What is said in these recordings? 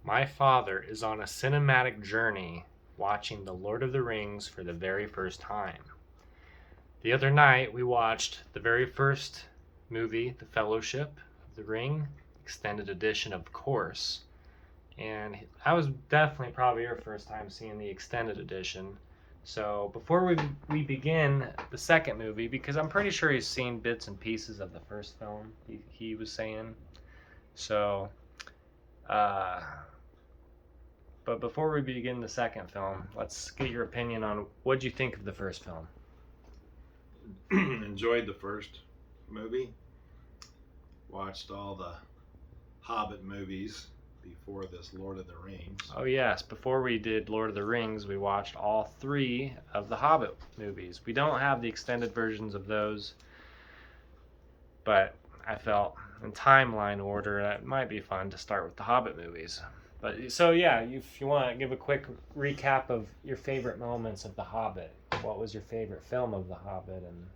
My father is on a cinematic journey watching The Lord of the Rings for the very first time. The other night, we watched the very first movie, The Fellowship of the Ring, extended edition, of course. And that was definitely probably your first time seeing the extended edition. So before we begin the second movie, because I'm pretty sure he's seen bits and pieces of the first film, he was saying. So, uh, but before we begin the second film, let's get your opinion on what you think of the first film. Enjoyed the first movie. Watched all the Hobbit movies before this Lord of the Rings. Oh yes, before we did Lord of the Rings, we watched all 3 of the Hobbit movies. We don't have the extended versions of those, but I felt in timeline order that it might be fun to start with the Hobbit movies. But so yeah, if you want to give a quick recap of your favorite moments of The Hobbit, what was your favorite film of The Hobbit, and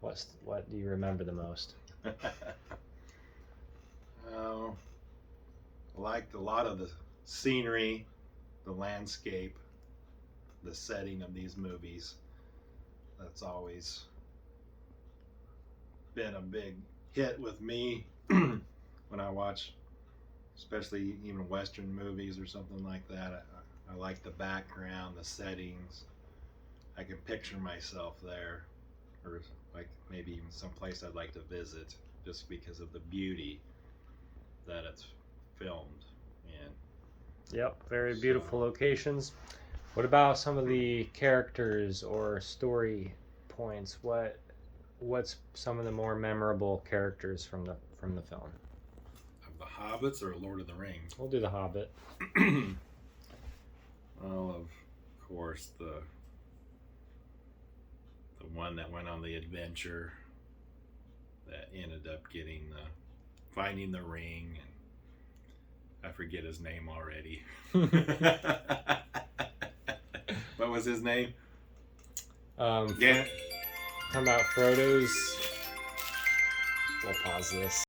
what do you remember the most? I liked a lot of the scenery, the landscape, the setting of these movies. That's always been a big hit with me when I watch, especially even Western movies or something like that. I like the background, the settings. I can picture myself there, or like maybe even someplace I'd like to visit, just because of the beauty that it's filmed in. Yep, very beautiful locations. What about some of the characters or story points? What's some of the more memorable characters from the film? Of the Hobbits or Lord of the Rings? We'll do the Hobbit. Well, of course, the one that went on the adventure that ended up finding the ring, and I forget his name already. What was his name? Yeah. Talking about Frodo's. We'll pause this.